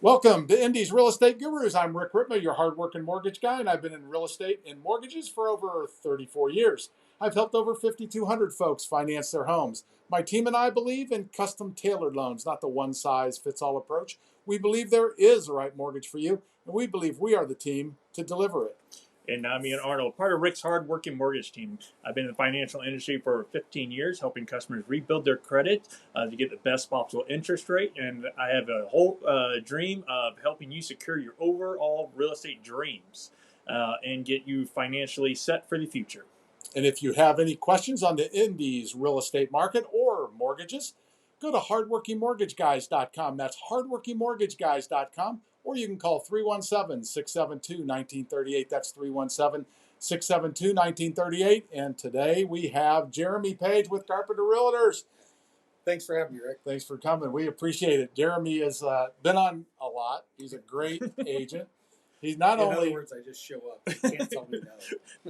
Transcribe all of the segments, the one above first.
Welcome to Indy's Real Estate Gurus. I'm Rick Ripma, your hardworking mortgage guy, and I've been in real estate and mortgages for over 34 years. I've helped over 5,200 folks finance their homes. My team and I believe in custom tailored loans, not the one-size-fits-all approach. We believe there is the right mortgage for you, and we believe we are the team to deliver it. And I'm Ian Arnold, part of Rick's hard-working mortgage team. I've been in the financial industry for 15 years, helping customers rebuild their credit to get the best possible interest rate. And I have a whole dream of helping you secure your overall real estate dreams and get you financially set for the future. And if you have any questions on the Indy's real estate market or mortgages, go to hardworkingmortgageguys.com. That's hardworkingmortgageguys.com. Or you can call 317-672-1938. That's 317-672-1938. And today we have Jeremy Page with Carpenter Realtors. Thanks for having me, Rick. Thanks for coming. We appreciate it. Jeremy has been on a lot. He's a great agent. He's not only. In other words, I just show up. You can't tell me no.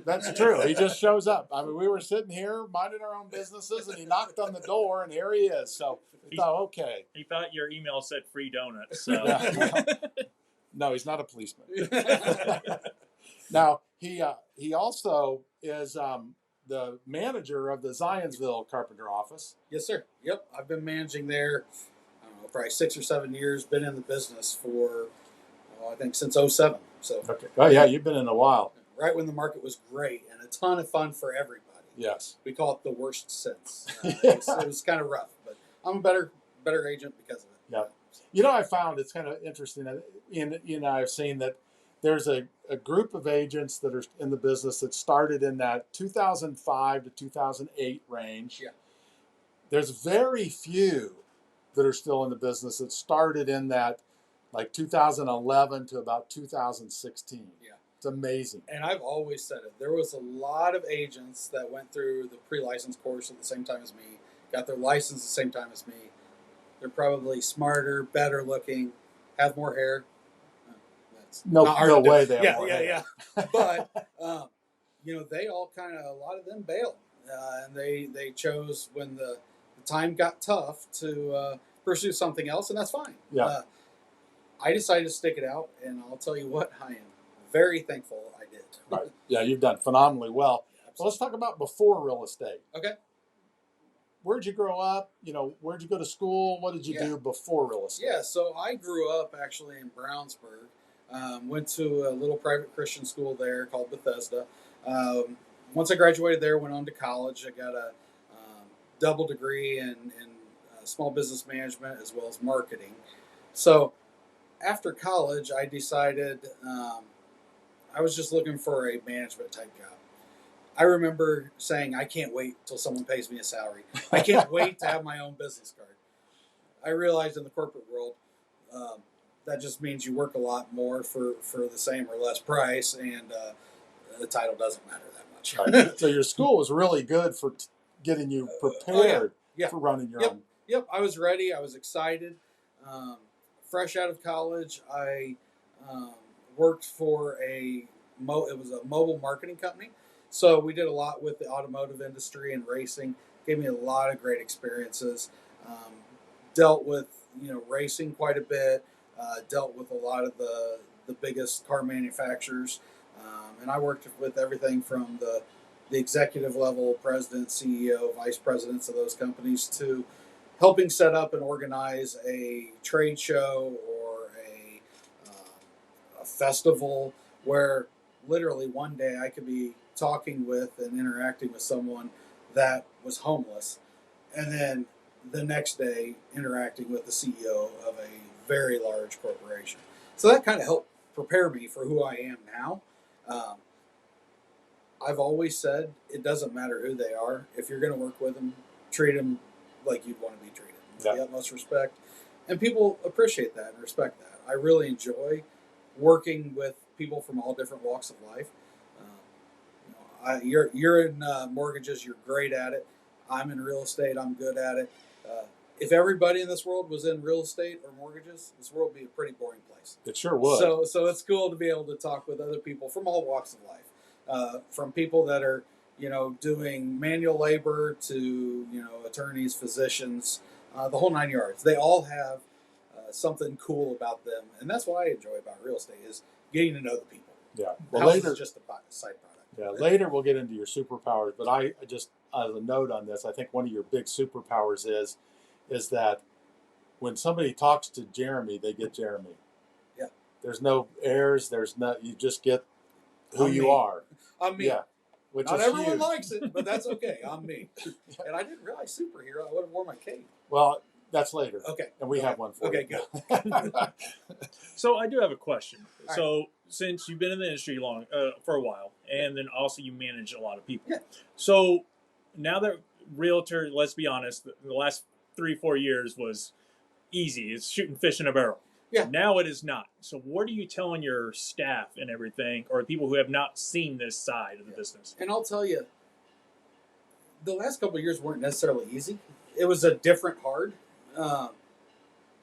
That's true. He just shows up. I mean, we were sitting here minding our own businesses, and he knocked on the door, and here he is. So we thought, okay. He thought your email said free donuts. So. Yeah. No, he's not a policeman. Now, he also is the manager of the Zionsville Carpenter office. Yes, sir. Yep. I've been managing there, I don't know, probably 6 or 7 years. Been in the business for, I think, since 2007. So. Okay. Oh, yeah, you've been in a while. Right when the market was great and a ton of fun for everybody. Yes. We call it the worst since. It was kind of rough, but I'm a better agent because of it. Yeah. You know, I found it's kind of interesting. I've seen that there's a group of agents that are in the business that started in that 2005 to 2008 range. Yeah. There's very few that are still in the business that started in that like 2011 to about 2016. Yeah. It's amazing. And I've always said it. There was a lot of agents that went through the pre-license course at the same time as me, got their license at the same time as me. They're probably smarter, better looking, have more hair. That's no way they have more hair. Yeah. But, they all kind of, a lot of them bailed. And they chose when the time got tough to pursue something else, and that's fine. Yeah. I decided to stick it out, and I'll tell you what, I am very thankful I did. Right. Yeah, you've done phenomenally well. So let's talk about before real estate. Okay. Where'd you grow up? Where'd you go to school? What did you do before real estate? Yeah, so I grew up actually in Brownsburg. Went to a little private Christian school there called Bethesda. Once I graduated there, went on to college. I got a double degree in small business management as well as marketing. So after college, I decided I was just looking for a management type job. I remember saying, I can't wait till someone pays me a salary. I can't wait to have my own business card. I realized in the corporate world, that just means you work a lot more for the same or less price, and the title doesn't matter that much. Right. So your school was really good for getting you prepared for running your own. Yep, I was ready. I was excited. Fresh out of college, I worked for it was a mobile marketing company. So we did a lot with the automotive industry and racing. Gave me a lot of great experiences. Dealt with racing quite a bit. Dealt with a lot of the biggest car manufacturers, and I worked with everything from the executive level, president, CEO, vice presidents of those companies, to helping set up and organize a trade show or a festival where literally one day I could be talking with and interacting with someone that was homeless, and then the next day interacting with the CEO of a very large corporation. So that kind of helped prepare me for who I am now. I've always said it doesn't matter who they are. If you're going to work with them, treat them like you'd want to be treated, with the utmost respect. And people appreciate that and respect that. I really enjoy working with people from all different walks of life. You're in mortgages. You're great at it. I'm in real estate. I'm good at it. If everybody in this world was in real estate or mortgages, this world would be a pretty boring place. It sure would. So it's cool to be able to talk with other people from all walks of life, from people that are doing manual labor to attorneys, physicians, the whole nine yards. They all have something cool about them, and that's what I enjoy about real estate is getting to know the people. Yeah. Well, the house is just a side product. Yeah, later we'll get into your superpowers, but I just, as a note on this, I think one of your big superpowers is that when somebody talks to Jeremy, they get Jeremy. Yeah. There's no airs. There's no. You just get who I'm you me. are. I'm me. Yeah. Which Not is everyone huge. likes it, but that's okay. I'm me. And I didn't realize superhero. I would have worn my cape. Well, that's later. Okay. And we Go have ahead. one for Okay, you. good. So I do have a question. All So since you've been in the industry for a while, and then also you manage a lot of people. Yeah. So now that realtor, let's be honest, the last 3-4 years was easy. It's shooting fish in a barrel. Yeah. Now it is not. So what are you telling your staff and everything, or people who have not seen this side of the business? And I'll tell you, the last couple of years weren't necessarily easy. It was a different hard.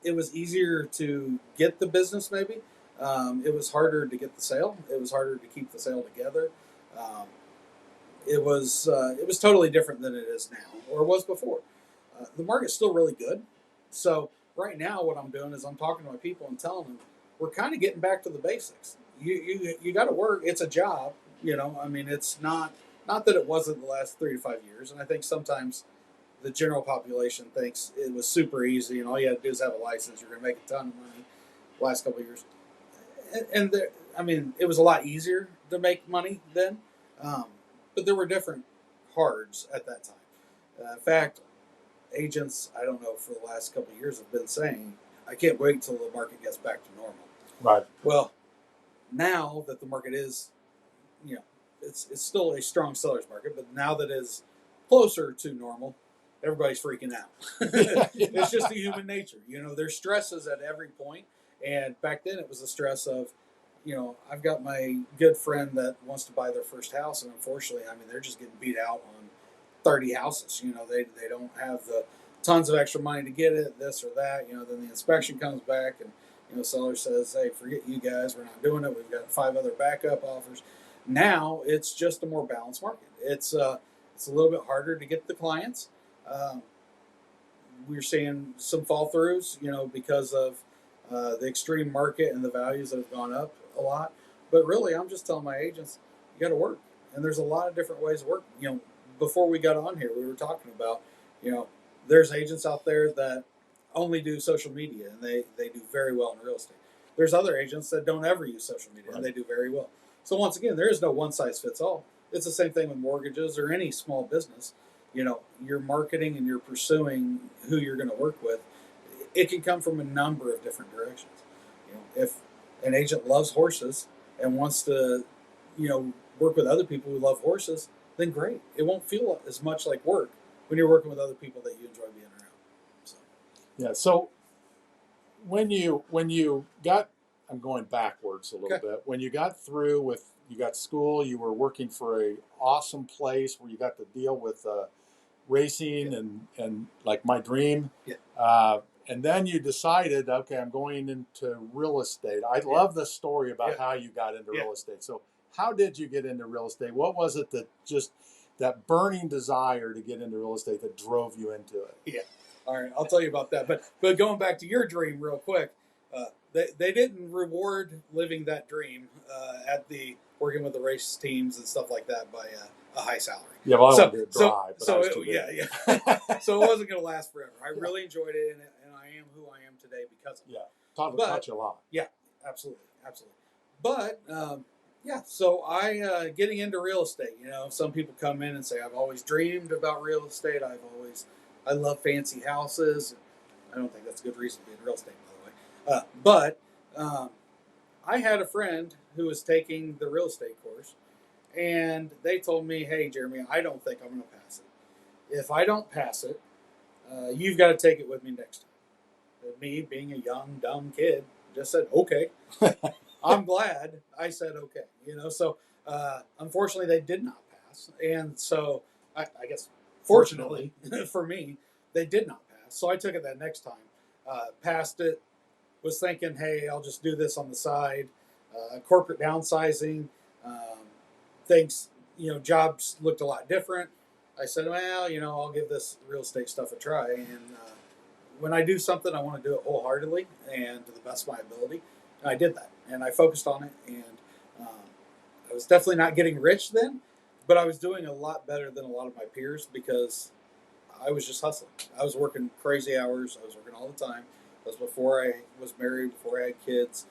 It was easier to get the business, maybe. It was harder to get the sale. It was harder to keep the sale together. It was totally different than it is now, or was before. The market's still really good. So right now, what I'm doing is I'm talking to my people and telling them we're kind of getting back to the basics. You got to work. It's a job. I mean, it's not that it wasn't the last 3 to 5 years. And I think sometimes the general population thinks it was super easy and all you had to do is have a license. You're going to make a ton of money. The last couple of years, and I mean, it was a lot easier to make money then, but there were different hards at that time. In fact, agents, I don't know, for the last couple of years have been saying, I can't wait till the market gets back to normal. Right. Well, now that the market is, it's still a strong seller's market, but now that it's closer to normal, everybody's freaking out. It's just a human nature. There's stresses at every point. And back then it was the stress of, I've got my good friend that wants to buy their first house. And unfortunately, I mean, they're just getting beat out on 30 houses. They don't have the tons of extra money to get it, this or that. Then the inspection comes back and, seller says, hey, forget you guys. We're not doing it. We've got 5 other backup offers. Now it's just a more balanced market. It's a little bit harder to get the clients. We're seeing some fall throughs, because of the extreme market and the values that have gone up a lot. But really, I'm just telling my agents, you got to work. And there's a lot of different ways to work. Before we got on here, we were talking about, there's agents out there that only do social media and they do very well in real estate. There's other agents that don't ever use social media and they do very well. So once again, there is no one size fits all. It's the same thing with mortgages or any small business. You're marketing and you're pursuing who you're going to work with. It can come from a number of different directions. If an agent loves horses and wants to, work with other people who love horses, then great. It won't feel as much like work when you're working with other people that you enjoy being around. So. Yeah. So when you got, I'm going backwards a little bit. When you got through with, you got school, you were working for a awesome place where you got to deal with racing and like my dream. Yeah. And then you decided, okay, I'm going into real estate. I love the story about how you got into real estate. So how did you get into real estate? What was it that burning desire to get into real estate that drove you into it? Yeah. All right. I'll tell you about that. But going back to your dream real quick, they didn't reward living that dream at the working with the race teams and stuff like that by a high salary. Yeah, well, I wanted to drive, but I was too big. Yeah. So it wasn't going to last forever. I really enjoyed it, and I am who I am today because of it. Yeah, taught you a lot. Yeah, absolutely. But, so I, getting into real estate, some people come in and say, I've always dreamed about real estate. I love fancy houses. I don't think that's a good reason to be in real estate, by the way. But I had a friend who was taking the real estate course, and they told me, hey, Jeremy, I don't think I'm going to pass it. If I don't pass it, you've got to take it with me next time. And me, being a young, dumb kid, just said, okay. I'm glad I said okay. So unfortunately, they did not pass. And so I guess, fortunately for me, they did not pass. So I took it that next time. Passed it, was thinking, hey, I'll just do this on the side. Corporate downsizing, things, jobs looked a lot different. I said, well, I'll give this real estate stuff a try. And when I do something, I want to do it wholeheartedly and to the best of my ability. And I did that, and I focused on it. And um, I was definitely not getting rich then, but I was doing a lot better than a lot of my peers because I was just hustling. I was working crazy hours. I was working all the time. That was before I was married, before I had kids.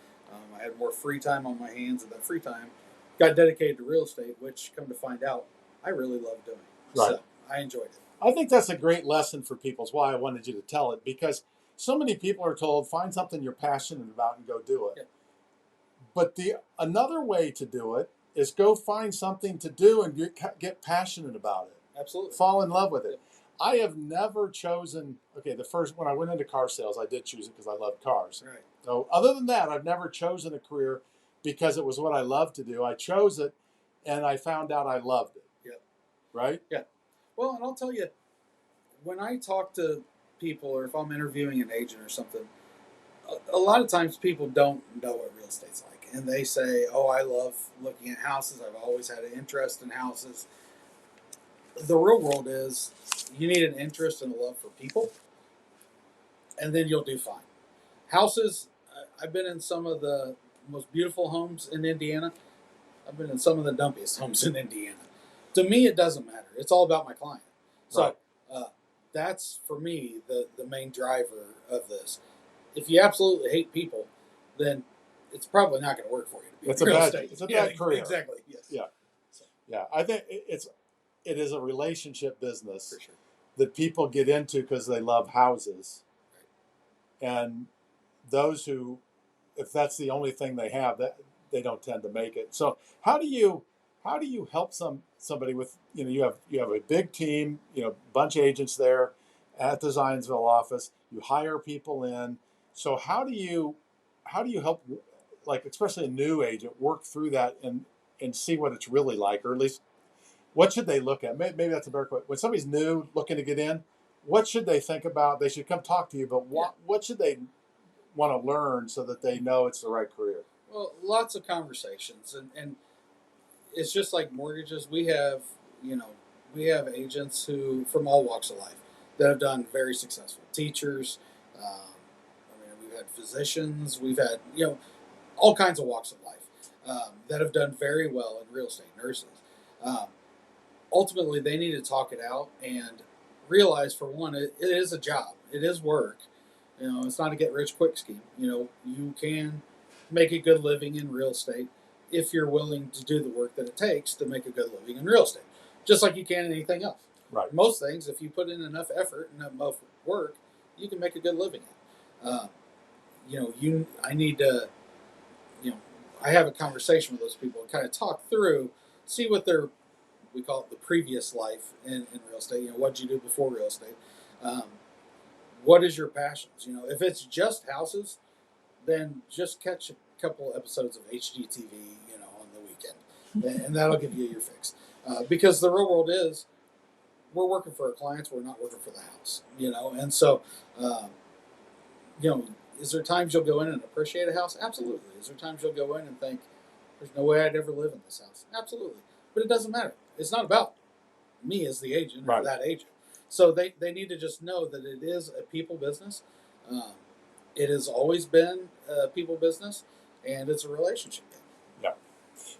I had more free time on my hands, and that free time got dedicated to real estate, which, come to find out, I really love doing. Right. So I enjoyed it. I think that's a great lesson for people. It's why I wanted you to tell it, because so many people are told find something you're passionate about and go do it. Yeah. But the another way to do it is go find something to do and get passionate about it. Absolutely. Fall in love with it. I have never chosen. Okay, the first when I went into car sales, I did choose it because I love cars. Right. So other than that, I've never chosen a career because it was what I loved to do. I chose it, and I found out I loved it. Yeah. Right. Yeah. Well, and I'll tell you, when I talk to people, or if I'm interviewing an agent or something, a lot of times people don't know what real estate's like, and they say, "Oh, I love looking at houses. I've always had an interest in houses." The real world is you need an interest and a love for people, and then you'll do fine. Houses, I've been in some of the most beautiful homes in Indiana. I've been in some of the dumpiest homes in Indiana. To me, it doesn't matter. It's all about my client. So Right. that's, for me, the main driver of this. If you absolutely hate people, then it's probably not going to work for you to be It's in a real bad. estate. It's a Yeah, bad career. exactly. Yes. Yeah. So, Yeah. I think it is a relationship business for sure. that people get into because they love houses, and those who, if that's the only thing they have, that they don't tend to make it. So how do you help somebody with, you have a big team, bunch of agents there at the Zionsville office, you hire people in. So how do you help, like, especially a new agent, work through that and see what it's really like, or at least what should they look at? Maybe that's a better question. When somebody's new looking to get in, what should they think about? They should come talk to you, but what should they want to learn so that they know it's the right career? Well, lots of conversations, and it's just like mortgages. We have agents who from all walks of life that have done very successful. Teachers, we've had physicians, we've had all kinds of walks of life that have done very well in real estate. Nurses. Um, Ultimately, they need to talk it out and realize, for one, it is a job. It is work. It's not a get rich quick scheme. You can make a good living in real estate if you're willing to do the work that it takes to make a good living in real estate, just like you can in anything else. Right. Most things, if you put in enough effort and enough work, you can make a good living at. I need to, I have a conversation with those people and kind of talk through, see what we call it the previous life in real estate. What did you do before real estate? Um, what is your passions? If it's just houses, then just catch a couple episodes of HGTV, on the weekend, and that'll give you your fix. Because the real world is, we're working for our clients, we're not working for the house, and so, um, is there times you'll go in and appreciate a house? Absolutely. Is there times you'll go in and think, there's no way I'd ever live in this house? Absolutely. But it doesn't matter. It's not about me as the agent or Right. that agent. So they need to just know that it is a people business. Um, it has always been a people business, and it's a relationship game. Yeah.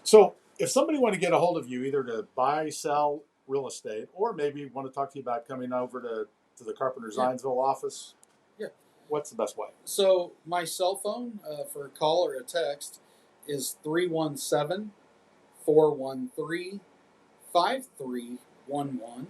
So if somebody want to get a hold of you, either to buy, sell real estate, or maybe want to talk to you about coming over to the Carpenter Zionsville office, Yeah. what's the best way? So my cell phone for a call or a text is 317-413-5311.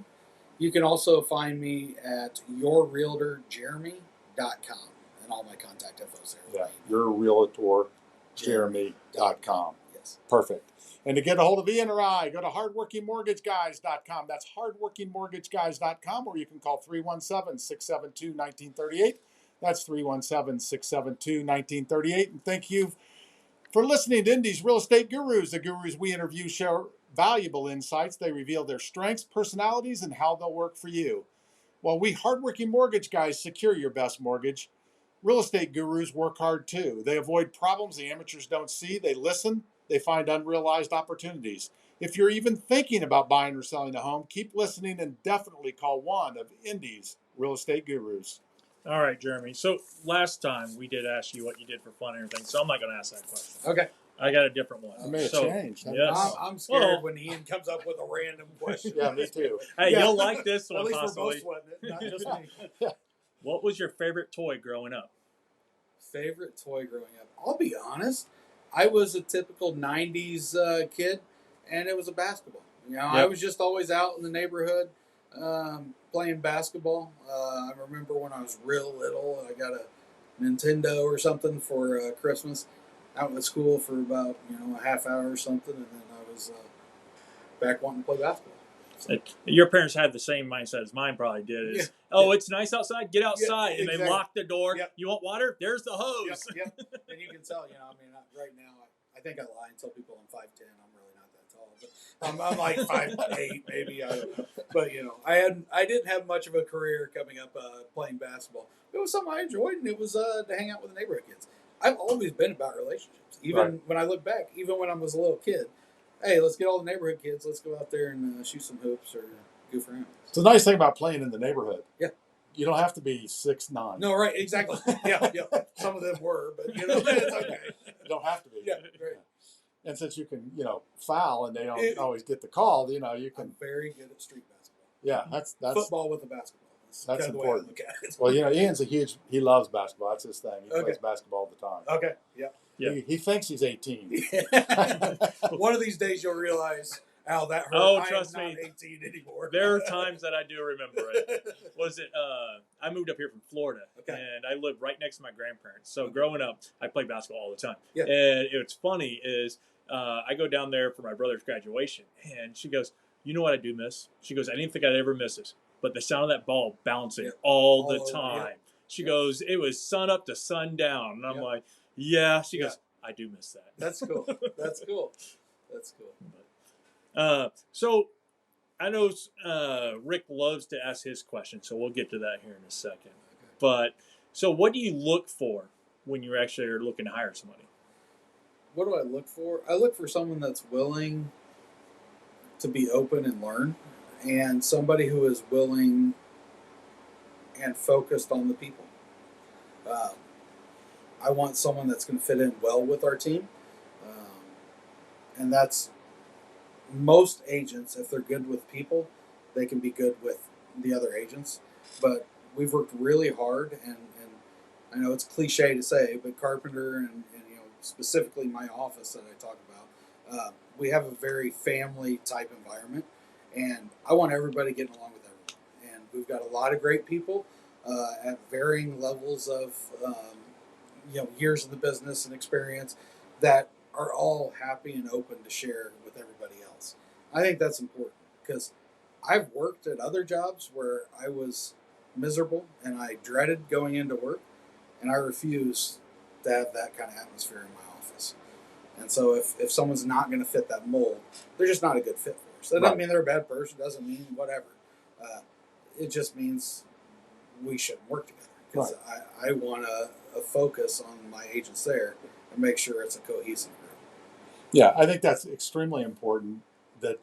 You can also find me at yourrealtorjeremy.com, and all my contact info is there. Yeah, yourrealtorjeremy.com. Yes. Perfect. And to get a hold of Ian or I, go to hardworkingmortgageguys.com. That's hardworkingmortgageguys.com, or you can call 317-672-1938. That's 317-672-1938. And thank you for listening to Indy's Real Estate Gurus. The gurus we interview share valuable insights. They reveal their strengths, personalities, and how they'll work for you. While we hardworking mortgage guys secure your best mortgage, real estate gurus work hard too. They avoid problems the amateurs don't see. They listen. They find unrealized opportunities. If you're even thinking about buying or selling a home, keep listening and definitely call one of Indy's Real Estate Gurus. All right, Jeremy. So last time we did ask you what you did for fun and everything, so I'm not going to ask that question. Okay. I got a different one. It may have So, changed. yes. I'm scared Well, when Ian comes up with a random question. Yeah, me too. Hey, Yeah. you'll like this one At least possibly. we're both sweating it, not just me. What was your favorite toy growing up? Favorite toy growing up? I'll be honest. I was a typical '90s kid, and it was a basketball. You know, I Yep. was just always out in the neighborhood playing basketball. I remember when I was real little, I got a Nintendo or something for Christmas. Out in school for about a half hour or something, and then I was back wanting to play basketball. So, Your parents had the same mindset as mine probably did. Is, yeah. it's nice outside, get outside. Yeah, And they exactly. lock the door. Yep. You want water? There's the hose. Yep. And you can tell, I mean, right now, I think I lie and tell people I'm 5'10". I'm really not that tall, but I'm like 5'8", maybe. I don't know. But I didn't have much of a career coming up playing basketball. It was something I enjoyed, and it was to hang out with the neighborhood kids. I've always been about relationships. Even when I look back, even when I was a little kid, hey, let's get all the neighborhood kids. Let's go out there and shoot some hoops or goof around. It's a nice thing about playing in the neighborhood. Yeah. You don't have to be 6'9". No, right, exactly. Yeah. Some of them were, but it's okay. You don't have to be. Yeah, right. And since you can, foul and they don't always get the call, you can. I'm very good at street basketball. Yeah, that's Football with a basketball. That's kind of the way I important. look at it. Well, Ian's he loves basketball. That's his thing. He Okay. plays basketball all the time. Okay, yeah. Yeah. He thinks he's 18. One of these days you'll realize, Al, that hurt. Oh, I trust am me. not 18 anymore. There are times that I do remember it. Was it? I moved up here from Florida, and I lived right next to my grandparents. So growing up, I played basketball all the time. Yeah. And what's funny is I go down there for my brother's graduation, and she goes, "You know what I do miss?" She goes, "I didn't think I'd ever miss this, but the sound of that ball bouncing all the over, time." yeah. She goes, "It was sun up to sundown," and I'm like, "Yeah." She goes, "I do miss that." That's cool. That's cool. So I know Rick loves to ask his question, so we'll get to that here in a second. Okay. But so what do you look for when you actually are looking to hire somebody? What do I look for? I look for someone that's willing to be open and learn, and somebody who is willing and focused on the people. I want someone that's going to fit in well with our team, and that's most agents. If they're good with people, they can be good with the other agents. But we've worked really hard, and I know it's cliche to say, but Carpenter and specifically my office that I talk about, we have a very family type environment, and I want everybody getting along with everyone. And we've got a lot of great people at varying levels of years in the business and experience that are all happy and open to share with everybody else. I think that's important because I've worked at other jobs where I was miserable and I dreaded going into work, and I refuse to have that kind of atmosphere in my office. And so if someone's not going to fit that mold, they're just not a good fit for us. That doesn't mean they're a bad person. Doesn't mean whatever. It just means we shouldn't work together because I want to focus on my agents there and make sure it's a cohesive group. Yeah, I think that's extremely important. That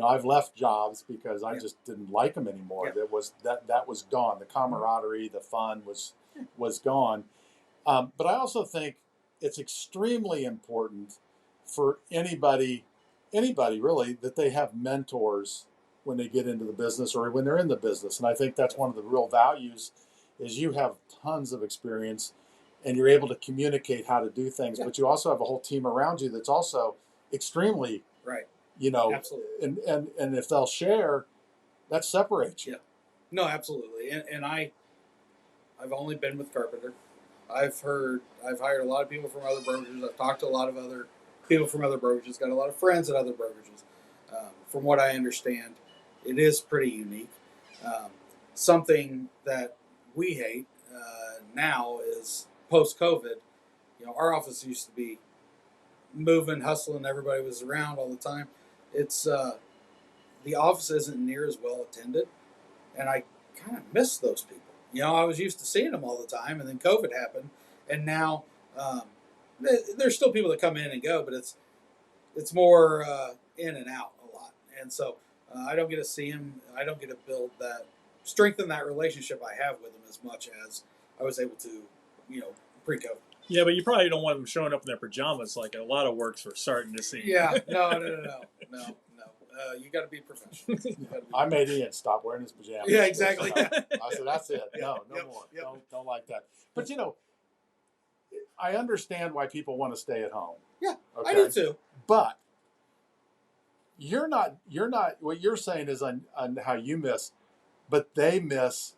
I've left jobs because I just didn't like them anymore. Yeah. That was gone. The camaraderie, the fun was gone. But I also think it's extremely important for anybody really, that they have mentors when they get into the business or when they're in the business. And I think that's one of the real values is you have tons of experience and you're able to communicate how to do things, but you also have a whole team around you that's also extremely Absolutely. And if they'll share, that separates you. Yeah. No, absolutely. And I've only been with Carpenter. I've hired a lot of people from other brokerages. I've talked to a lot of other people from other brokerages, got a lot of friends at other brokerages. From what I understand, it is pretty unique. Something that we hate now is post-COVID. Our office used to be moving, hustling. Everybody was around all the time. It's the office isn't near as well attended, and I kind of miss those people. I was used to seeing them all the time, and then COVID happened, and now there's still people that come in and go, but it's more in and out a lot, and so I don't get to see them. I don't get to build that strengthen that relationship I have with them as much as I was able to, pre-COVID. Yeah, but you probably don't want them showing up in their pajamas like a lot of works we're starting to see. Yeah, no. You got to be professional. I made Ian stop wearing his pajamas. Yeah, exactly. I said, that's it. No Yep, more. yep. Don't like that. But I understand why people want to stay at home. Yeah, okay? I do too. But you're not. What you're saying is on how you miss, but they miss,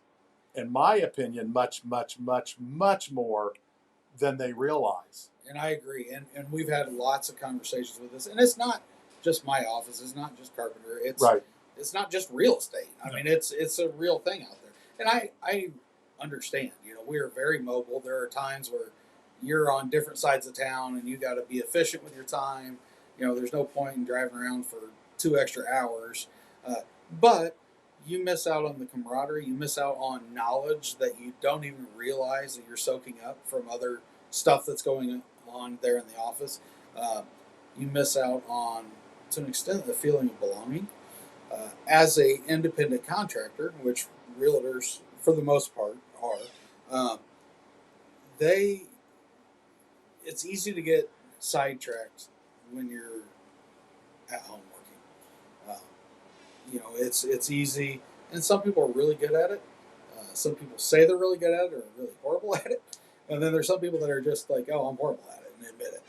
in my opinion, much, much, much, much more than they realize. And I agree. And we've had lots of conversations with this. And it's not just my office. It's not just Carpenter. It's not just real estate. I mean, it's a real thing out there. And I understand. We are very mobile. There are times where you're on different sides of town and you got to be efficient with your time. There's no point in driving around for 2 extra hours. But you miss out on the camaraderie. You miss out on knowledge that you don't even realize that you're soaking up from other stuff that's going on there in the office. You miss out on, to an extent, the feeling of belonging. As a independent contractor, which realtors, for the most part, are, it's easy to get sidetracked when you're at home working. It's easy, and some people are really good at it. Some people say they're really good at it or really horrible at it, and then there's some people that are just like, "Oh, I'm horrible at it," and admit it.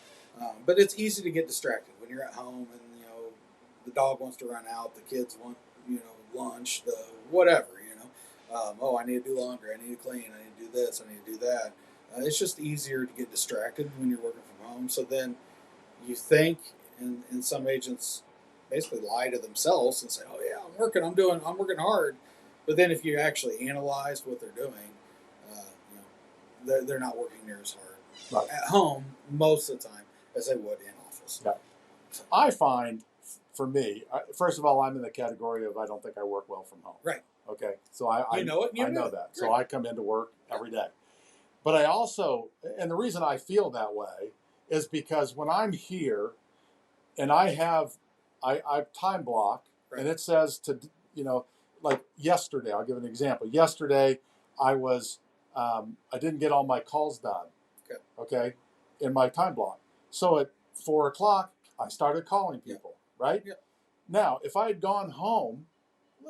But it's easy to get distracted when you're at home, and the dog wants to run out, the kids want lunch, the whatever. Oh, I need to do laundry, I need to clean, I need to do this, I need to do that. It's just easier to get distracted when you're working from home. So then you think, and some agents basically lie to themselves and say, "Oh yeah, I'm working hard," but then if you actually analyze what they're doing, they're not working near as hard at home most of the time as they would in office. Yeah. I find, for me, first of all, I'm in the category of I don't think I work well from home. Right. Okay. So I know that. Right. So I come into work every day. But I also, and the reason I feel that way is because when I'm here and I have time block, right, and it says like yesterday, I'll give an example. Yesterday, I didn't get all my calls done. Okay, in my time block. So at 4 o'clock, I started calling people. Right. Yeah. Now, if I had gone home,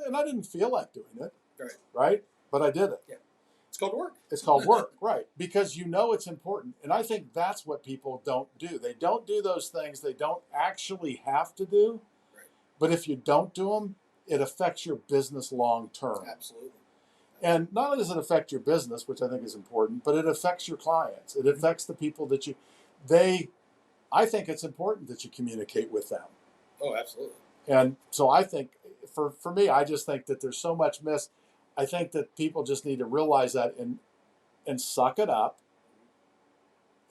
and I didn't feel like doing it. Right. But I did it. Yeah. It's called work. It's called work, right? Because it's important. And I think that's what people don't do. They don't do those things they don't actually have to do. Right. But if you don't do them, it affects your business long term. Absolutely. And not only does it affect your business, which I think is important, but it affects your clients. It affects the people that I think it's important that you communicate with them. Oh, absolutely. And so I think, for me, I just think that there's so much missed. I think that people just need to realize that and suck it up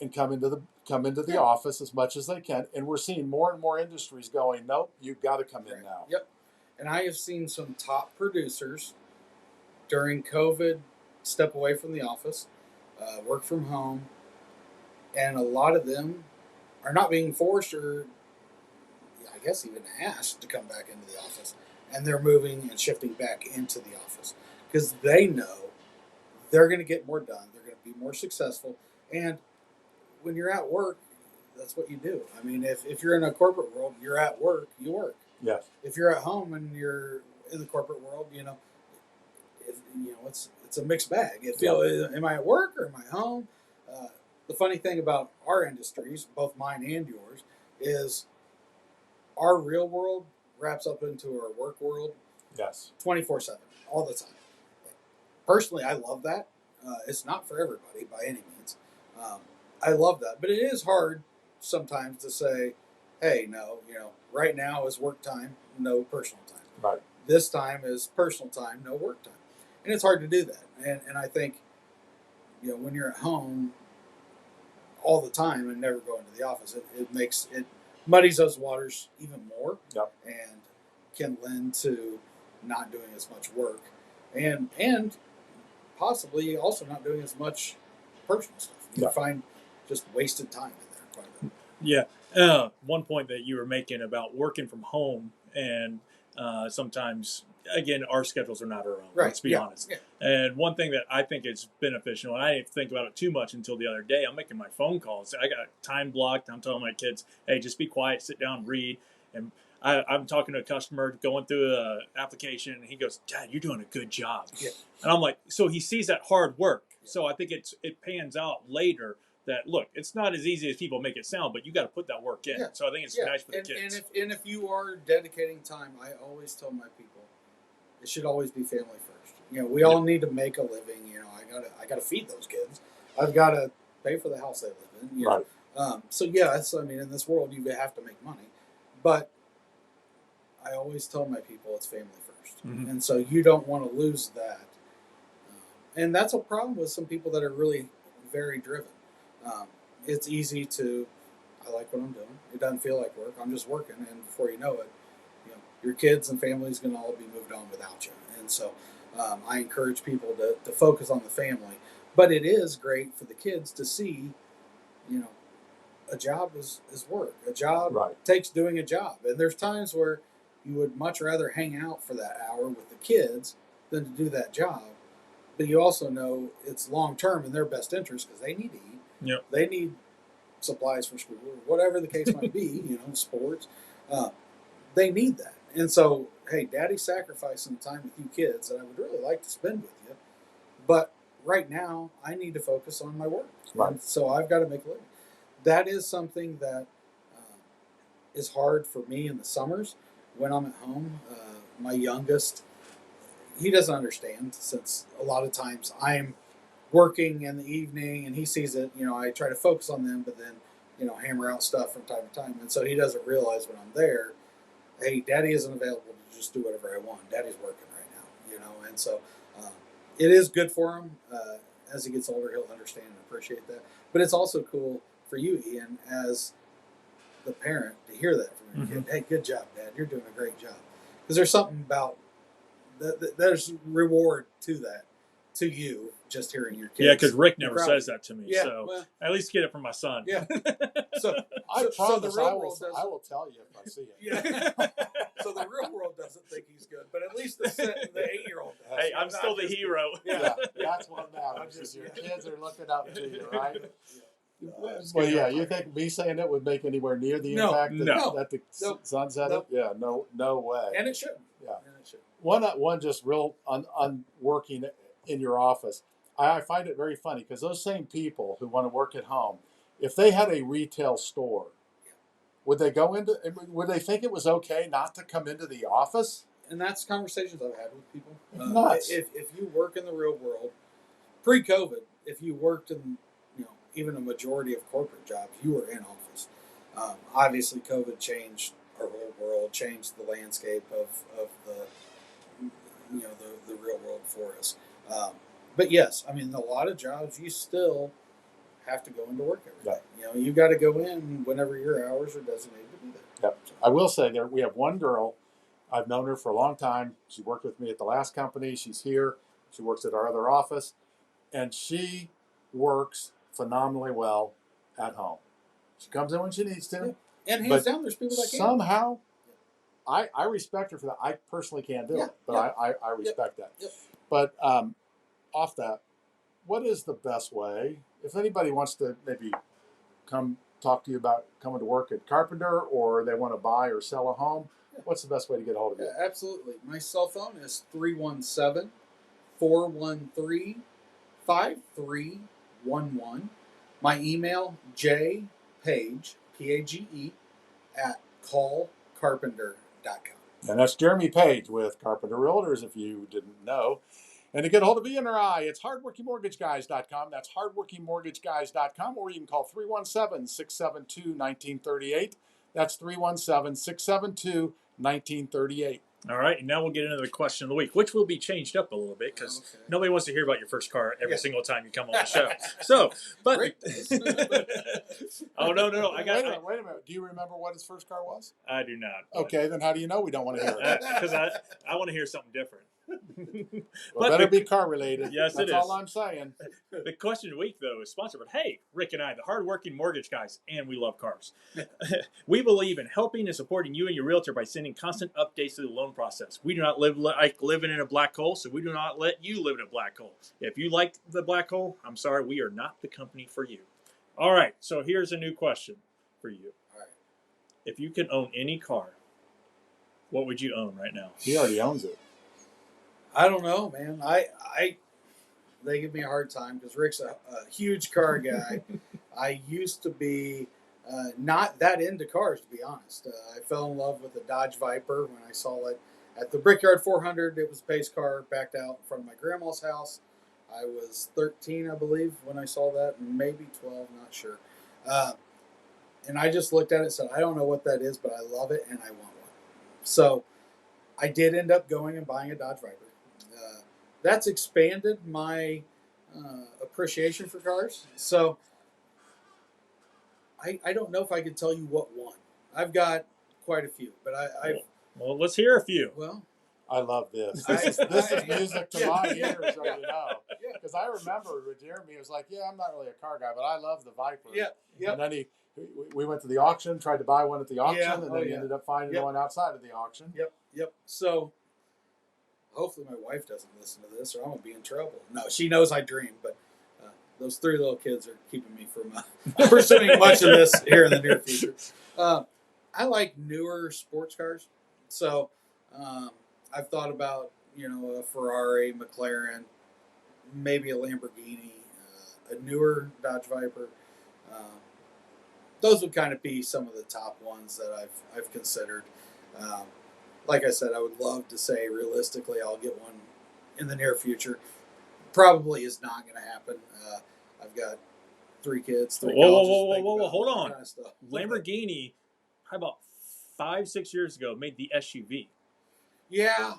and come into the office as much as they can. And we're seeing more and more industries going, nope, you've got to come in now. Yep. And I have seen some top producers during COVID step away from the office, work from home, and a lot of them are not being forced or I guess even asked to come back into the office. And they're moving and shifting back into the office because they know they're going to get more done. They're going to be more successful. And when you're at work, that's what you do. I mean, if you're in a corporate world, you're at work, you work. Yes. If you're at home and you're in the corporate world, it's a mixed bag. Am I at work or am I home? The funny thing about our industries, both mine and yours, is our real world wraps up into our work world. Yes. 24/7, all the time. Personally, I love that. It's not for everybody by any means. I love that, but it is hard sometimes to say, "Hey, no, right now is work time, no personal time. Right. This time is personal time, no work time," and it's hard to do that. And I think, when you're at home all the time and never go into the office, it muddies those waters even more. Yep. And can lend to not doing as much work and possibly also not doing as much personal stuff. You find just wasted time in there quite a bit. Yeah. One point that you were making about working from home and sometimes again, our schedules are not our own. Right. Let's be honest. Yeah. And one thing that I think is beneficial, and I didn't think about it too much until the other day, I'm making my phone calls. I got time blocked. I'm telling my kids, hey, just be quiet, sit down, read. And I'm talking to a customer going through an application, and he goes, Dad, you're doing a good job. Yeah. And I'm like, so he sees that hard work. So I think it pans out later that, look, it's not as easy as people make it sound, but you got to put that work in. Yeah. So I think it's nice for the kids. And if you are dedicating time, I always tell my people, it should always be family first. We all need to make a living. I gotta feed those kids. I've got to pay for the house they live in. Right. So yes, I mean, in this world, you have to make money, but I always tell my people it's family first, and so you don't want to lose that. And that's a problem with some people that are really very driven. It's easy to, I like what I'm doing. It doesn't feel like work. I'm just working, and before you know it, your kids and family's going to all be moved on without you. And so I encourage people to focus on the family. But it is great for the kids to see, a job is work. A job takes doing a job. And there's times where you would much rather hang out for that hour with the kids than to do that job. But you also know it's long term in their best interest because they need to eat. Yep. They need supplies for school or whatever the case might be, sports. They need that. And so, hey, Daddy's sacrificing time with you kids that I would really like to spend with you. But right now, I need to focus on my work. Right. And so I've got to make a living. That is something that is hard for me in the summers when I'm at home. My youngest, he doesn't understand since a lot of times I'm working in the evening and he sees it. I try to focus on them, but then, hammer out stuff from time to time. And so he doesn't realize when I'm there, hey, Daddy isn't available to just do whatever I want. Daddy's working right now, and so it is good for him. As he gets older, he'll understand and appreciate that. But it's also cool for you, Ian, as the parent, to hear that from your kid. Hey, good job, Dad. You're doing a great job. Because there's something about there's reward to that, to you, just hearing your kids. Yeah, because Rick never says that to me. Yeah, so well, at least get it from my son. Yeah. So I promise the real world I will tell you if I see it. Yeah. So the real world doesn't think he's good, but at least the 8-year-old does. Hey, I'm still the hero. Yeah, that's what matters. Is your kids are looking up to you, right? Well, yeah, you think me saying it would make anywhere near the impact that the son said it? Yeah, no way. And it should. Yeah. One just real working in your office. I find it very funny because those same people who want to work at home, if they had a retail store, would they think it was okay not to come into the office? And that's conversations I've had with people. Nuts. If you work in the real world, pre-COVID, if you worked in even a majority of corporate jobs, you were in office. Obviously, COVID changed our whole world, changed the landscape of the real world for us. But yes, I mean, a lot of jobs you still have to go into work every day. You got to go in whenever your hours are designated to be there. Yep. I will say we have one girl. I've known her for a long time. She worked with me at the last company. She's here. She works at our other office, and she works phenomenally well at home. She comes in when she needs to. Yeah. And hands down, there's people that can. Somehow, I respect her for that. I personally can't do it, but I respect that. Yep. But off that, what is the best way, if anybody wants to maybe come talk to you about coming to work at Carpenter, or they want to buy or sell a home, what's the best way to get a hold of you? Yeah, absolutely. My cell phone is 317-413-5311. My email, jpage, Page, at callcarpenter.com. And that's Jeremy Page with Carpenter Realtors, if you didn't know. And to get a hold of Ian or I, it's hardworkingmortgageguys.com. That's hardworkingmortgageguys.com, or you can call 317-672-1938. That's 317-672-1938. All right, and now we'll get into the question of the week, which will be changed up a little bit because nobody wants to hear about your first car every single time you come on the show. So, but oh no, Wait a minute. Do you remember what his first car was? I do not. Okay, then how do you know we don't want to hear it? Because I want to hear something different. Well, better be car related. Yes, That's it all is. I'm saying. The question of the week, though, is sponsored by, hey, Rick and I, the hardworking mortgage guys, and we love cars. We believe in helping and supporting you and your realtor by sending constant updates to the loan process. We do not live like living in a black hole, so we do not let you live in a black hole. If you like the black hole, I'm sorry, we are not the company for you. All right, so here's a new question for you. All right. If you could own any car, what would you own right now? He already owns it. I don't know, man. They give me a hard time because Rick's a huge car guy. I used to be not that into cars, to be honest. I fell in love with the Dodge Viper when I saw it at the Brickyard 400. It was a pace car, backed out in front of my grandma's house. I was 13, I believe, when I saw that, maybe 12, not sure. And I just looked at it and said, I don't know what that is, but I love it and I want one. So I did end up going and buying a Dodge Viper. That's expanded my appreciation for cars. So I don't know if I could tell you what one. I've got quite a few, but Well, let's hear a few. Well, I love this. I- This is I- music to yeah. my ears, so Yeah. you know. Yeah. Because I remember with Jeremy, it was like, yeah, I'm not really a car guy, but I love the Viper. yeah, And then we went to the auction, tried to buy one at the auction, Yeah. and Oh, then he yeah. ended up finding Yep. one outside of the auction. Yep. So hopefully my wife doesn't listen to this, or I'm gonna be in trouble. No, she knows I dream, but those three little kids are keeping me from pursuing much of this here in the near future. I like newer sports cars, so I've thought about a Ferrari, McLaren, maybe a Lamborghini, a newer Dodge Viper. Those would kind of be some of the top ones that I've considered. Like I said, I would love to say realistically I'll get one in the near future. Probably is not going to happen. I've got 3 kids, 3 colleges. Whoa, hold on. Kind of stuff. Lamborghini, how about 5-6 years ago, made the SUV. Yeah,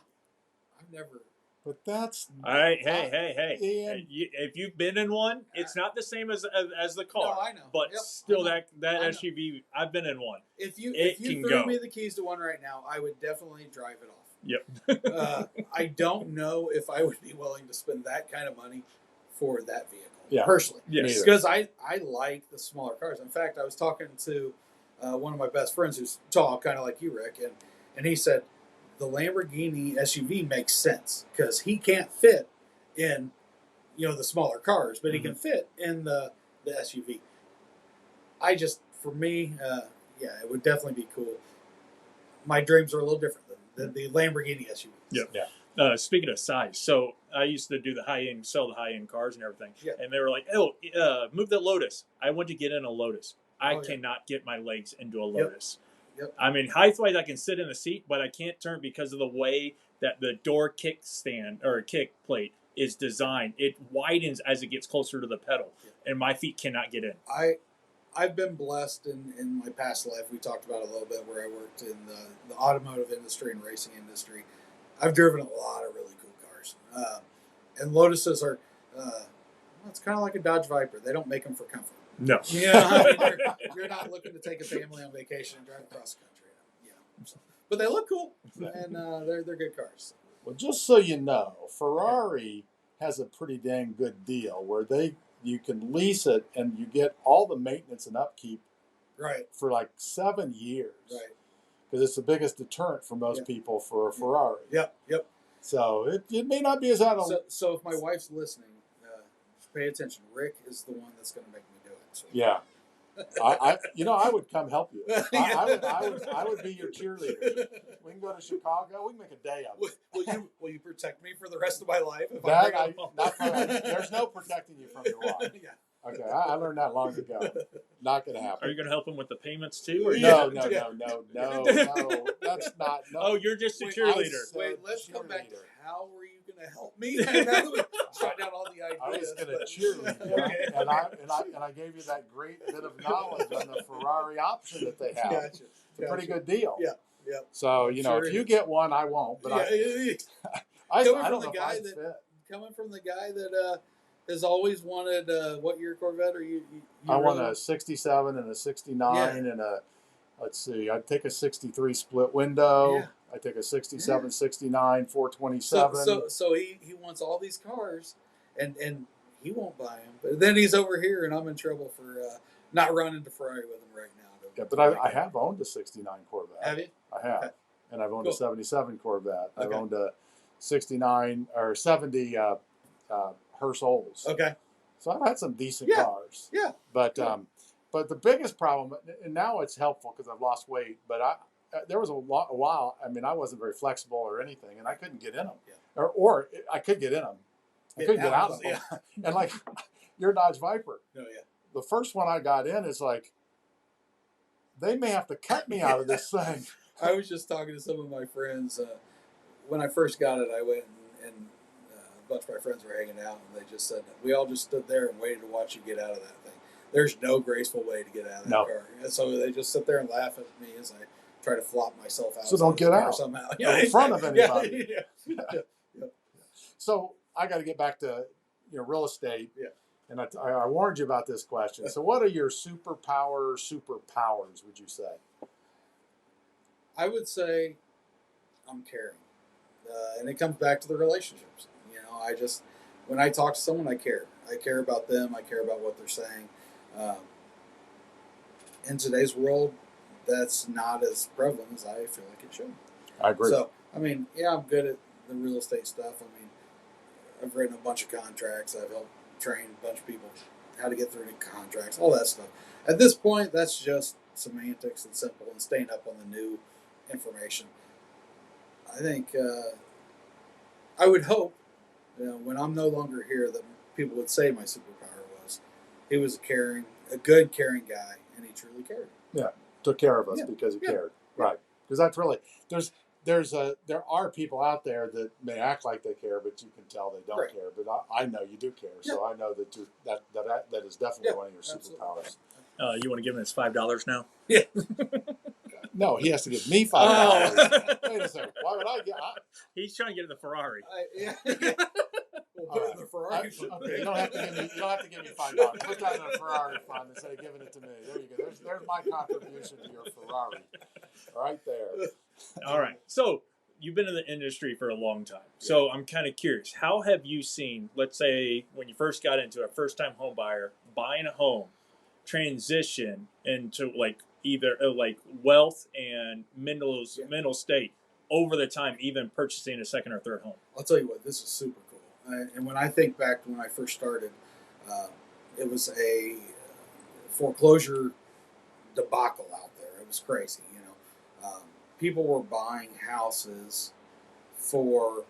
I've never. But that's All right, hey. Ian. If you've been in one, it's not the same as the car. No, I know. But Yep, still, I know. that I know. SUV, I've been in one. If you can threw go. me the keys to one right now, I would definitely drive it off. Yep. I don't know if I would be willing to spend that kind of money for that vehicle. Yeah. Personally. Yes. Because I like the smaller cars. In fact, I was talking to one of my best friends who's tall, kind of like you, Rick, and he said the Lamborghini SUV makes sense because he can't fit in the smaller cars, but he can fit in the SUV. For me, it would definitely be cool. My dreams are a little different than the Lamborghini SUV. Yeah. Speaking of size, so I used to do sell the high-end cars and everything. Yeah. And they were like, move the Lotus. I want to get in a Lotus. I Oh, yeah. cannot get my legs into a Lotus. Yep. I mean, height-wise, I can sit in the seat, but I can't turn because of the way that the door kick plate is designed. It widens as it gets closer to the pedal, and my feet cannot get in. I've been blessed in my past life. We talked about it a little bit where I worked in the automotive industry and racing industry. I've driven a lot of really cool cars. And Lotuses are, it's kind of like a Dodge Viper. They don't make them for comfort. No. Yeah, you're not looking to take a family on vacation and drive across the country. But they look cool, and they're good cars. Well, just so you know, Ferrari has a pretty dang good deal where you can lease it and you get all the maintenance and upkeep Right. for like 7 years. Right. Because it's the biggest deterrent for most people for a Ferrari. Yep. So it may not be as out of. So if my wife's listening, pay attention. Rick is the one that's going to make me do it. So. Yeah. I would come help you. I would be your cheerleader. We can go to Chicago. We can make a day of it. Will you protect me for the rest of my life? There's no protecting you from your wife. Yeah. Okay, I learned that long ago. Not going to happen. Are you going to help him with the payments too? Or No. That's not. No. Oh, you're just a cheerleader. Wait, let's come back to cheerleader. how were you going to help me? Now that we shot down all the ideas. I was going to cheerlead you, Okay. and I gave you that great bit of knowledge on the Ferrari option that they have. Gotcha. It's a pretty good deal. Yeah. So Sure if you is. get one, I won't. But I Coming don't from know the if guy I'd that- fit. Coming from the guy that has always wanted what year Corvette are you I want really- a 67 and a 69 and a, let's see, I'd take a 63 split window. I take a 67, 69, So 427. he wants all these cars, and he won't buy them. But then he's over here, and I'm in trouble for not running to Ferrari with him right now. Yeah, but I have owned a 69 Corvette. Have you? I have. Okay. And I've owned Cool. a 77 Corvette. I've Okay. owned a 69 or 70 Hearst Olds. Okay. So I've had some decent Yeah. cars. Yeah. But Yeah. but the biggest problem, and now it's helpful because I've lost weight, but there was a while, I mean, I wasn't very flexible or anything, and I couldn't get in them. Yeah. Or I could get in them. I couldn't get out of them. Yeah. And like your Dodge Viper. No, yeah. The first one I got in is like, they may have to cut me out of this thing. I was just talking to some of my friends. When I first got it, I went and a bunch of my friends were hanging out, and they just said, we all just stood there and waited to watch you get out of that thing. There's no graceful way to get out of that car. And so they just sit there and laugh at me as I try to flop myself out. So don't get out somehow. in front of anybody. Yeah. So I got to get back to real estate. Yeah. And I warned you about this question. So what are your superpowers, would you say? I would say I'm caring. And it comes back to the relationships. When I talk to someone, I care. I care about them. I care about what they're saying. In today's world, that's not as prevalent as I feel like it should. I agree. So, I mean, yeah, I'm good at the real estate stuff. I mean, I've written a bunch of contracts. I've helped train a bunch of people how to get through new contracts, all that stuff. At this point, that's just semantics and simple and staying up on the new information. I think I would hope, when I'm no longer here, that people would say my superpower was he was a good caring guy, and he truly cared. Yeah, took care of us because he Yeah. cared. Right. Because that's really there are people out there that may act like they care, but you can tell they don't Right. care. But I know you do care, so I know that that is definitely one of your superpowers. You want to give him his $5 now? Yeah. No, he has to give me $5. Oh. Wait a second. Why would I get? He's trying to get in the Ferrari. We'll put it in the Ferrari. Okay, you don't have to give me $5. Put that in a Ferrari fund instead of giving it to me. There you go. There's my contribution to your Ferrari, right there. All right. So you've been in the industry for a long time. So I'm kind of curious. How have you seen, let's say, when you first got into a first-time home buyer, buying a home, transition into either wealth and mental state over the time, even purchasing a second or third home? I'll tell you what, this is super cool. And when I think back to when I first started, it was a foreclosure debacle out there. It was crazy, people were buying houses for,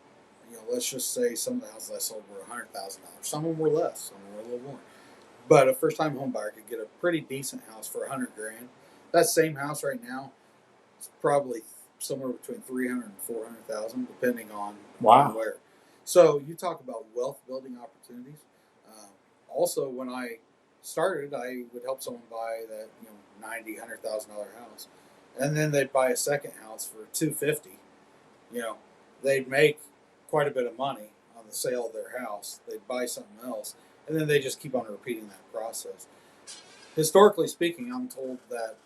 let's just say some of the houses I sold were $100,000. Some of them were less, some were a little more. But a first-time home buyer could get a pretty decent house for $100,000. That same house right now is probably somewhere between $300,000 and $400,000, depending on where. So you talk about wealth building opportunities. Also, when I started, I would help someone buy that $90,000, $100,000 house, and then they'd buy a second house for $250,000. They'd make quite a bit of money on the sale of their house. They'd buy something else, and then they just keep on repeating that process. Historically speaking, I'm told that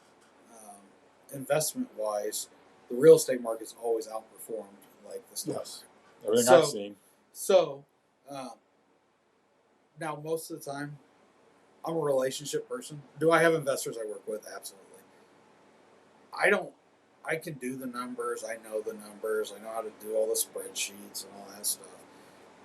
investment-wise, the real estate market's always outperformed the stock market. Everything I've seen. So, now most of the time, I'm a relationship person. Do I have investors I work with? Absolutely. I can do the numbers. I know the numbers. I know how to do all the spreadsheets and all that stuff.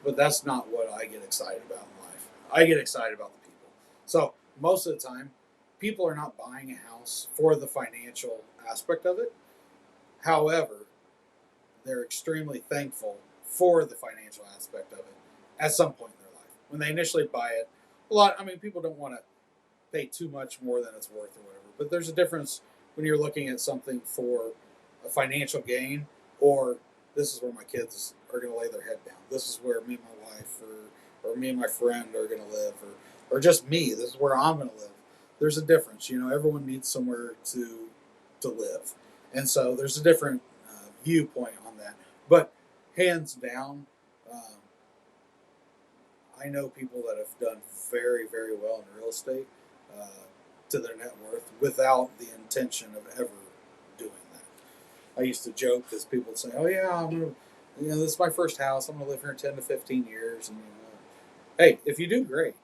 But that's not what I get excited about in life. I get excited about the people. So most of the time, people are not buying a house for the financial aspect of it. However, they're extremely thankful for the financial aspect of it at some point in their life. When they initially buy it, people don't want to pay too much more than it's worth or whatever. But there's a difference when you're looking at something for a financial gain, or this is where my kids are going to lay their head down. This is where me and my wife or me and my friend are going to live, or just me. This is where I'm going to live. There's a difference. Everyone needs somewhere to live. And so there's a different viewpoint on that. But hands down, I know people that have done very, very well in real estate to their net worth without the intention of ever doing that. I used to joke because people would say, "Oh yeah, I'm gonna, this is my first house. I'm gonna live here in 10 to 15 years." And hey, if you do, great.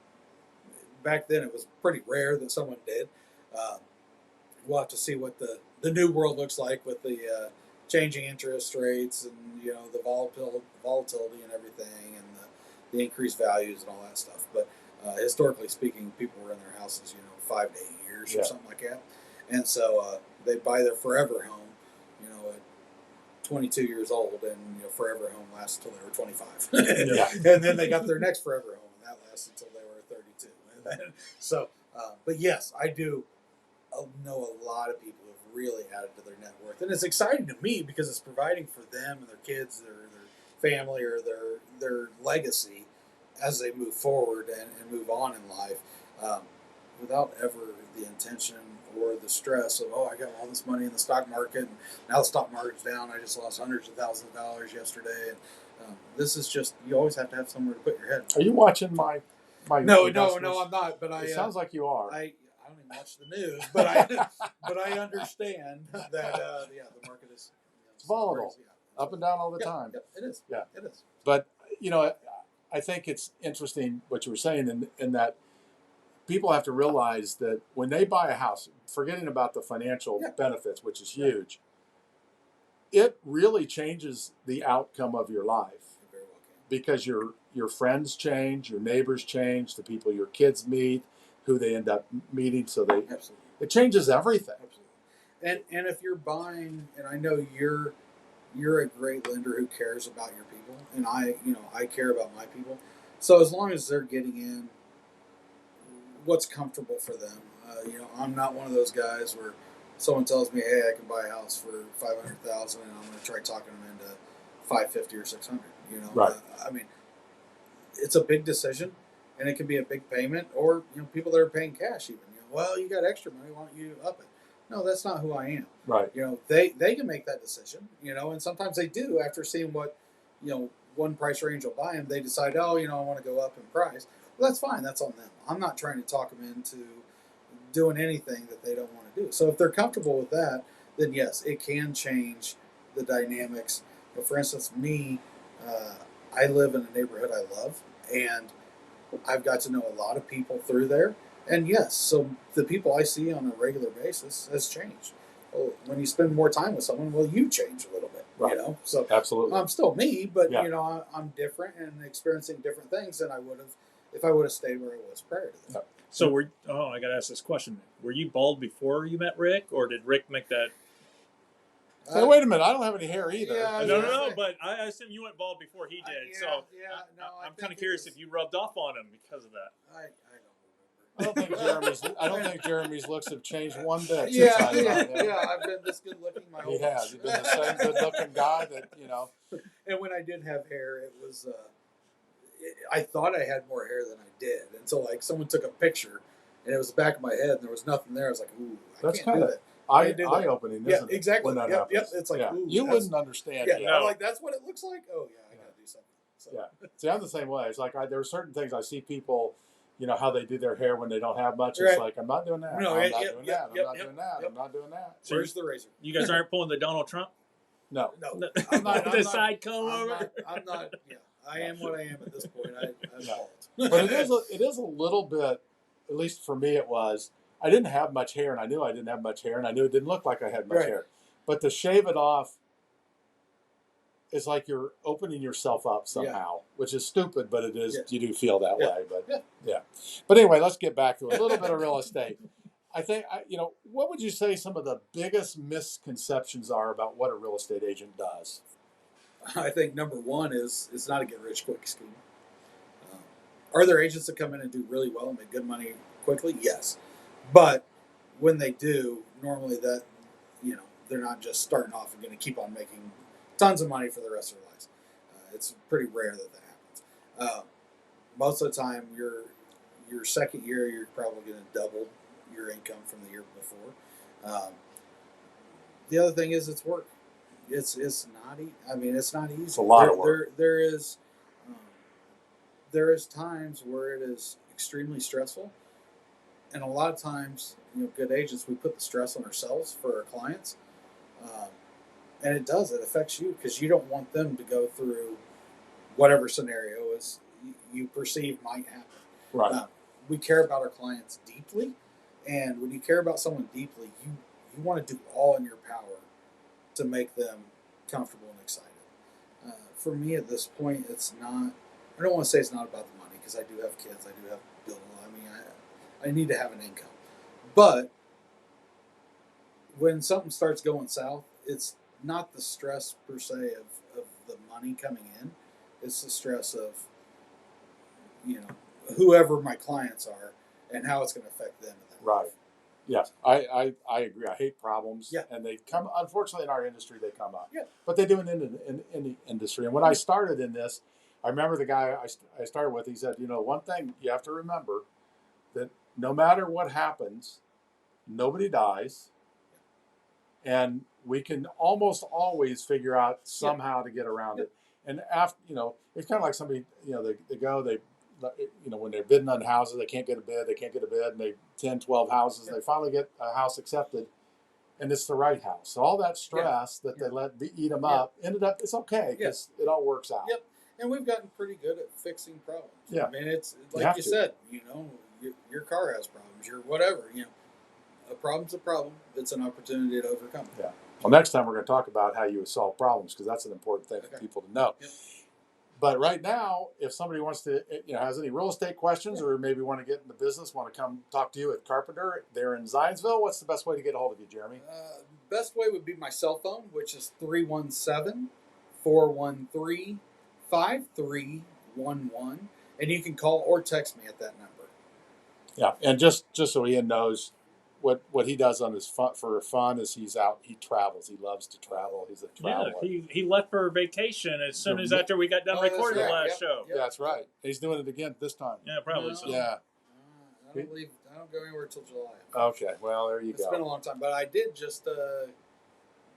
Back then, it was pretty rare that someone did. Um, we'll have to see what the new world looks like with the changing interest rates and the volatility and everything, and the increased values and all that stuff. But historically speaking, people were in their houses 5 to 8 years or something like that, and so they buy their forever home, at 22 years old, and forever home lasts until they were 25, and then they got their next forever home, and that lasts until they were 32. And then, so, but yes, I do know a lot of people who've really added to their net worth, and it's exciting to me because it's providing for them and their kids, their family, or their legacy as they move forward and move on in life, without ever the intention or the stress of, I got all this money in the stock market, and now the stock market's down. I just lost hundreds of thousands of dollars yesterday, and this is just, you always have to have somewhere to put your head. Are you watching my? No, I'm not. But it sounds like you are. I don't even watch the news, but I understand that the market is it's volatile, up and down all the time. It is. Yeah, it is. But I think it's interesting what you were saying, in that people have to realize that when they buy a house, forgetting about the financial benefits, which is huge, it really changes the outcome of your life. Very well can. Because your friends change, your neighbors change, the people your kids meet, who they end up meeting, so it changes everything. Absolutely. And if you're buying, and I know you're a great lender who cares about your people, and I care about my people. So as long as they're getting in what's comfortable for them, I'm not one of those guys where someone tells me, "Hey, I can buy a house for $500,000," and I'm going to try talking them into $550 or $600. Right. I mean, it's a big decision, and it can be a big payment, or people that are paying cash even. Well, you got extra money, why don't you up it? No, that's not who I am. Right. They can make that decision. And sometimes they do after seeing what one price range will buy them. They decide, I want to go up in price. Well, that's fine. That's on them. I'm not trying to talk them into doing anything that they don't want to do. So if they're comfortable with that, then yes, it can change the dynamics. For instance, me, I live in a neighborhood I love, and I've got to know a lot of people through there. And yes, so the people I see on a regular basis has changed. Well, when you spend more time with someone, you change a little bit, right. So absolutely, I'm still me, but I'm different and experiencing different things than I would have if I would have stayed where I was prior to that. So I got to ask this question: were you bald before you met Rick, or did Rick make that? Hey, wait a minute! I don't have any hair either. Yeah, no. But I assume you went bald before he did. I'm kind of curious if you rubbed off on him because of that. I don't remember. I don't think Jeremy's looks have changed one bit. Yeah, I've been this good looking my whole life. He has. You've been the same good looking guy that. And when I did have hair, it was. I thought I had more hair than I did, and so someone took a picture, and it was the back of my head, and there was nothing there. I was like, "Ooh, that's kind of eye-opening, isn't it? Exactly. When that happens. Yep. It's like, ooh, you wouldn't understand. Yeah, I'm like, that's what it looks like. Oh yeah, I gotta do something. So. Yeah. See, I'm the same way. It's like there are certain things I see people. How they do their hair when they don't have much. It's like, I'm not doing that. No, I'm not doing that. I'm not doing that. So where's the razor? You guys aren't pulling the Donald Trump? No. I'm not. The side comb over? I'm not. Yeah. I am what I am at this point. I'm bald. But it is a little bit, at least for me it was, I didn't have much hair, and I knew I didn't have much hair, and I knew it didn't look like I had much hair. But to shave it off is like you're opening yourself up somehow, which is stupid, but it is. Yeah. You do feel that way. But But anyway, let's get back to a little bit of real estate. I think, what would you say some of the biggest misconceptions are about what a real estate agent does? I think number one is it's not a get-rich-quick scheme. Are there agents that come in and do really well and make good money quickly? Yes. But when they do, normally that, they're not just starting off and going to keep on making tons of money for the rest of their lives. It's pretty rare that happens. Most of the time, your second year, you're probably going to double your income from the year before. The other thing is it's work. It's not. It's not easy. It's a lot of work. There is times where it is extremely stressful, and a lot of times, good agents, we put the stress on ourselves for our clients. And it does. It affects you because you don't want them to go through whatever scenario is you perceive might happen. Right. We care about our clients deeply, and when you care about someone deeply, you want to do all in your power to make them comfortable and excited. For me, at this point, it's not. I don't want to say it's not about the money because I do have kids. I do have bills. I mean, I need to have an income, but when something starts going south, it's not the stress per se of the money coming in. It's the stress of, whoever my clients are and how it's going to affect them. Right. Yes, I agree. I hate problems. Yeah. And they come, unfortunately, in our industry, they come up. Yeah. But they do in the industry. And when I started in this, I remember the guy I started with, he said, one thing you have to remember that no matter what happens, nobody dies. And we can almost always figure out somehow to get around it. And after, it's kind of like somebody, when they're bidding on houses, they can't get a bid, and they 10, 12 houses, and they finally get a house accepted, and it's the right house. So all that stress that they let eat them up, ended up, it's okay, because it all works out. Yep. And we've gotten pretty good at fixing problems. Yeah. I mean, it's like you said, your car has problems, your whatever, a problem's a problem. It's an opportunity to overcome it. Yeah. Well, next time we're going to talk about how you solve problems, because that's an important thing for people to know. Yep. But right now, if somebody wants to, has any real estate questions or maybe want to get in the business, want to come talk to you at Carpenter, they're in Zionsville, what's the best way to get a hold of you, Jeremy? Best way would be my cell phone, which is 317-413-5311. And you can call or text me at that number. Yeah, and just so Ian knows, what he does on his for fun is he travels. He loves to travel. He's a traveler. Yeah, he left for vacation as soon as after we got done recording the last show. Yeah, that's right. He's doing it again this time. Yeah, probably. No. So. Yeah. I don't go anywhere till July. Okay, well there you go. It's been a long time, but I did just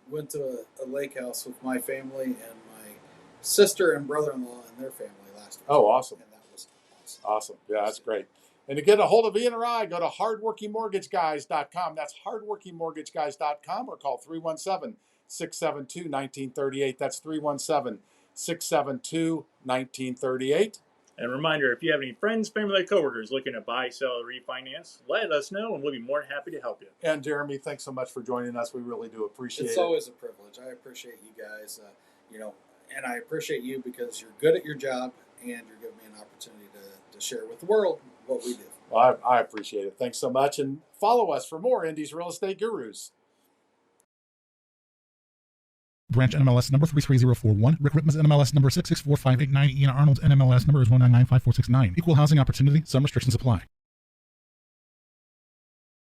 went to a lake house with my family and my sister and brother-in-law and their family last week. Oh, awesome! And that was awesome. Yeah, that's great. And to get a hold of Ian or I, go to hardworkingmortgageguys.com. That's hardworkingmortgageguys.com, or call 317-672-1938. That's 317-672-1938. And a reminder, if you have any friends, family, or coworkers looking to buy, sell, or refinance, let us know, and we'll be more than happy to help you. And Jeremy, thanks so much for joining us. We really do appreciate it. It's always a privilege. I appreciate you guys, and I appreciate you because you're good at your job and you're giving me an opportunity to share with the world what we do. Well, I appreciate it. Thanks so much. And follow us for more Indy's Real Estate Gurus. Branch NMLS number 33041. Rick Ripma's NMLS number 664589. Ian Arnold's NMLS number is 1995469. Equal housing opportunity. Some restrictions apply.